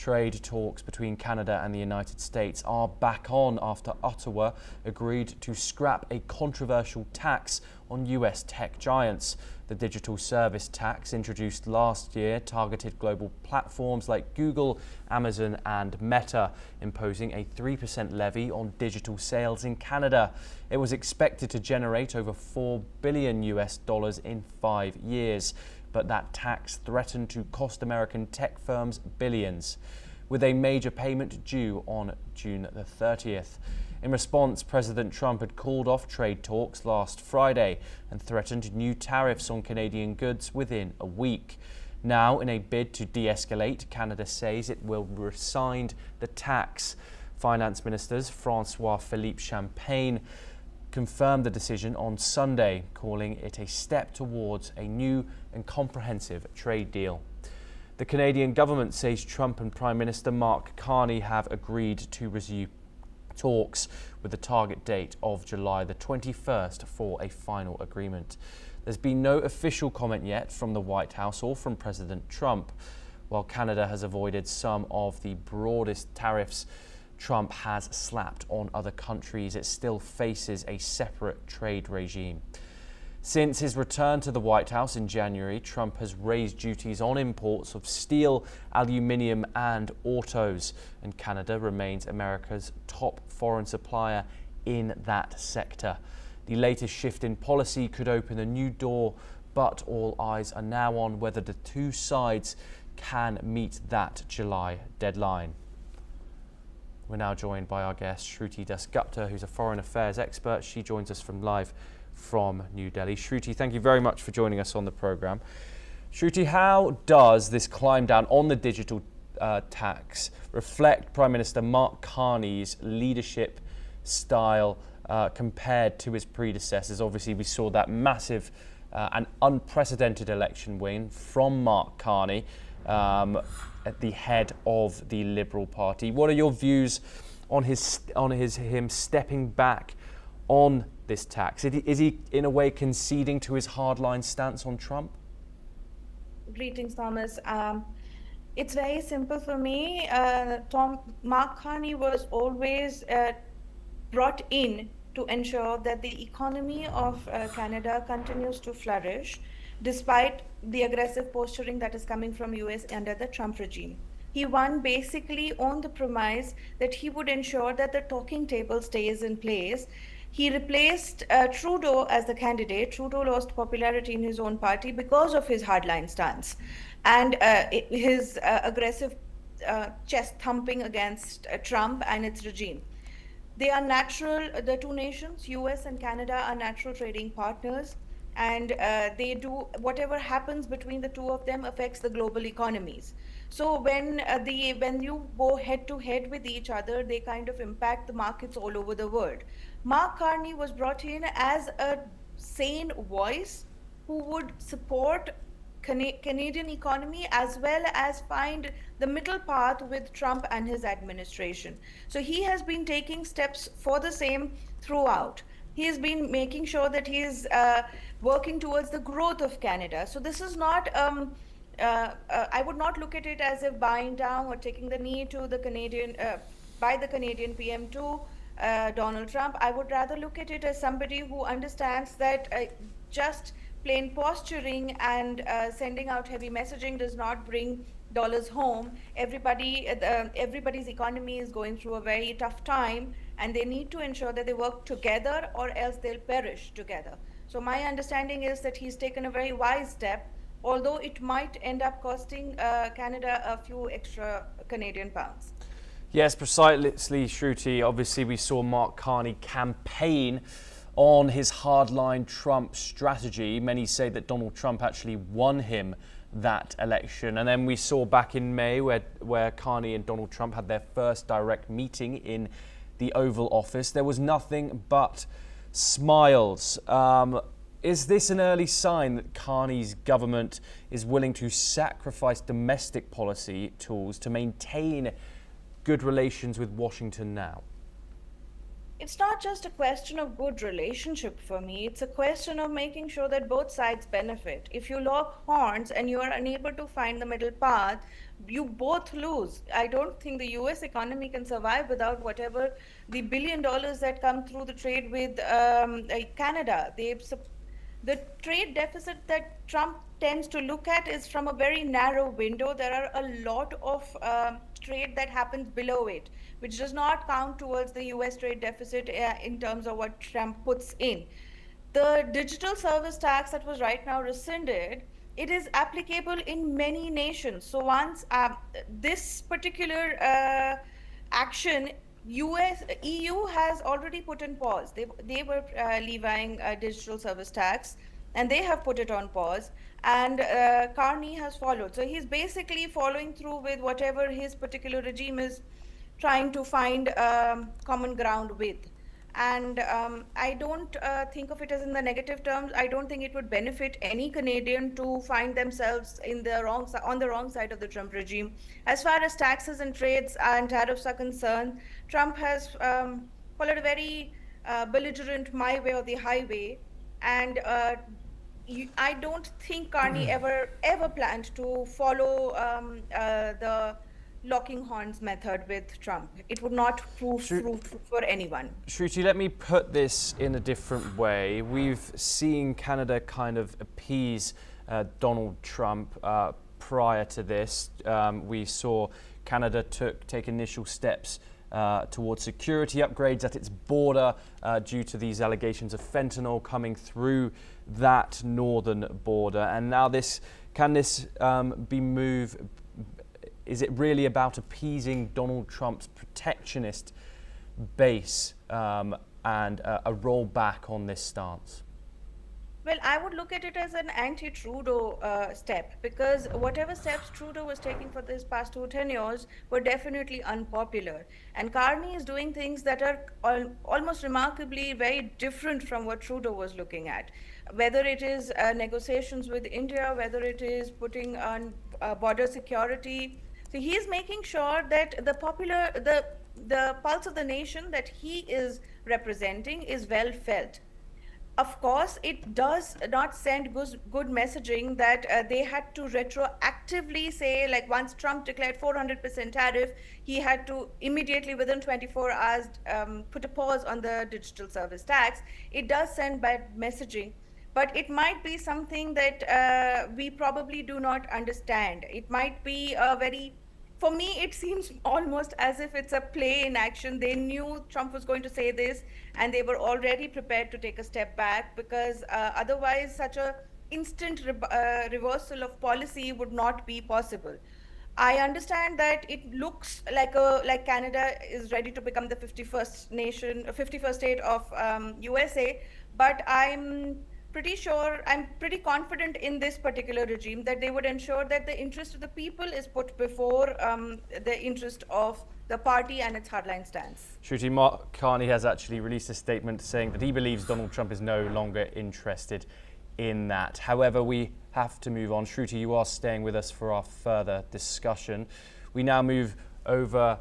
Trade talks between Canada and the United States are back on after Ottawa agreed to scrap a controversial tax on US tech giants. The digital service tax introduced last year targeted global platforms like Google, Amazon and Meta, imposing a 3% levy on digital sales in Canada. It was expected to generate over $4 billion in 5 years. But that tax threatened to cost American tech firms billions, with a major payment due on June the 30th. In response, President Trump had called off trade talks last Friday and threatened new tariffs on Canadian goods within a week. Now, in a bid to de-escalate, Canada says it will rescind the tax. Finance ministers François-Philippe Champagne confirmed the decision on Sunday, calling it a step towards a new and comprehensive trade deal. The Canadian government says Trump and Prime Minister Mark Carney have agreed to resume talks with the target date of July the 21st for a final agreement. There's been no official comment yet from the White House or from President Trump. While Canada has avoided some of the broadest tariffs Trump has slapped on other countries, it still faces a separate trade regime. Since his return to the White House in January, Trump has raised duties on imports of steel, aluminium and autos, and Canada remains America's top foreign supplier in that sector. The latest shift in policy could open a new door, but all eyes are now on whether the two sides can meet that July deadline. We're now joined by our guest, Shruti Dasgupta, who's a foreign affairs expert. She joins us from New Delhi. Shruti, thank you very much for joining us on the programme. Shruti, how does this climb down on the digital tax reflect Prime Minister Mark Carney's leadership style compared to his predecessors? Obviously, we saw that massive and unprecedented election win from Mark Carney at the head of the Liberal Party. What are your views on him stepping back on this tax? Is he in a way conceding to his hardline stance on Trump? Greetings, Thomas. It's very simple for me. Mark Carney was always brought in to ensure that the economy of Canada continues to flourish despite the aggressive posturing that is coming from US under the Trump regime. He won basically on the premise that he would ensure that the talking table stays in place. He replaced Trudeau as the candidate. Trudeau lost popularity in his own party because of his hardline stance and his aggressive chest thumping against Trump and its regime. They are natural, the two nations, US and Canada, are natural trading partners, and they do whatever happens between the two of them affects the global economies. So when you go head to head with each other, they kind of impact the markets all over the world. Mark Carney was brought in as a sane voice who would support Canadian economy as well as find the middle path with Trump and his administration. So he has been taking steps for the same throughout. He has been making sure that he is working towards the growth of Canada. So this is not, I would not look at it as a buying down or taking the knee to the Canadian, by the Canadian PM to Donald Trump. I would rather look at it as somebody who understands that just plain posturing and sending out heavy messaging does not bring dollars home. Everybody's economy is going through a very tough time, and they need to ensure that they work together or else they'll perish together. So my understanding is that he's taken a very wise step, although it might end up costing Canada a few extra Canadian pounds. Yes, precisely, Shruti. Obviously, we saw Mark Carney campaign on his hardline Trump strategy. Many say that Donald Trump actually won him that election. And then we saw back in May where Carney and Donald Trump had their first direct meeting in the Oval Office. There was nothing but smiles. Is this an early sign that Carney's government is willing to sacrifice domestic policy tools to maintain good relations with Washington now? It's not just a question of good relationship for me. It's a question of making sure that both sides benefit. If you lock horns and you are unable to find the middle path, you both lose. I don't think the US economy can survive without whatever the $1 billion that come through the trade with Canada. The trade deficit that Trump tends to look at is from a very narrow window. There are a lot of trade that happens below it, which does not count towards the US trade deficit in terms of what Trump puts in. The digital service tax that was right now rescinded, it is applicable in many nations. So once this particular action, EU has already put in pause. They were levying digital service tax, and they have put it on pause. And Carney has followed. So he's basically following through with whatever his particular regime is trying to find common ground with. And I don't think of it as in the negative terms. I don't think it would benefit any Canadian to find themselves in the on the wrong side of the Trump regime. As far as taxes and trades and tariffs are concerned, Trump has followed a very belligerent my way or the highway. And I don't think Carney ever planned to follow the locking horns method with Trump. It would not prove fruitful for anyone. Shruti, let me put this in a different way. We've seen Canada kind of appease Donald Trump prior to this. We saw Canada take initial steps towards security upgrades at its border due to these allegations of fentanyl coming through that northern border. And now can this be moved? Is it really about appeasing Donald Trump's protectionist base and a rollback on this stance? Well, I would look at it as an anti-Trudeau step, because whatever steps Trudeau was taking for this past 10 years were definitely unpopular. And Carney is doing things that are almost remarkably very different from what Trudeau was looking at. Whether it is negotiations with India, whether it is putting on border security. So he is making sure that the pulse of the nation that he is representing is well felt. Of course, it does not send good messaging that they had to retroactively say, like once Trump declared 400% tariff, he had to immediately within 24 hours put a pause on the digital service tax. It does send bad messaging, but it might be something that we probably do not understand. It might be for me, it seems almost as if it's a play in action. They knew Trump was going to say this, and they were already prepared to take a step back, because otherwise such a instant reversal of policy would not be possible. I understand that it looks like Canada is ready to become the 51st state of USA, but I'm pretty confident in this particular regime that they would ensure that the interest of the people is put before the interest of the party and its hardline stance. Shruti, Mark Carney has actually released a statement saying that he believes Donald Trump is no longer interested in that. However, we have to move on. Shruti, you are staying with us for our further discussion. We now move over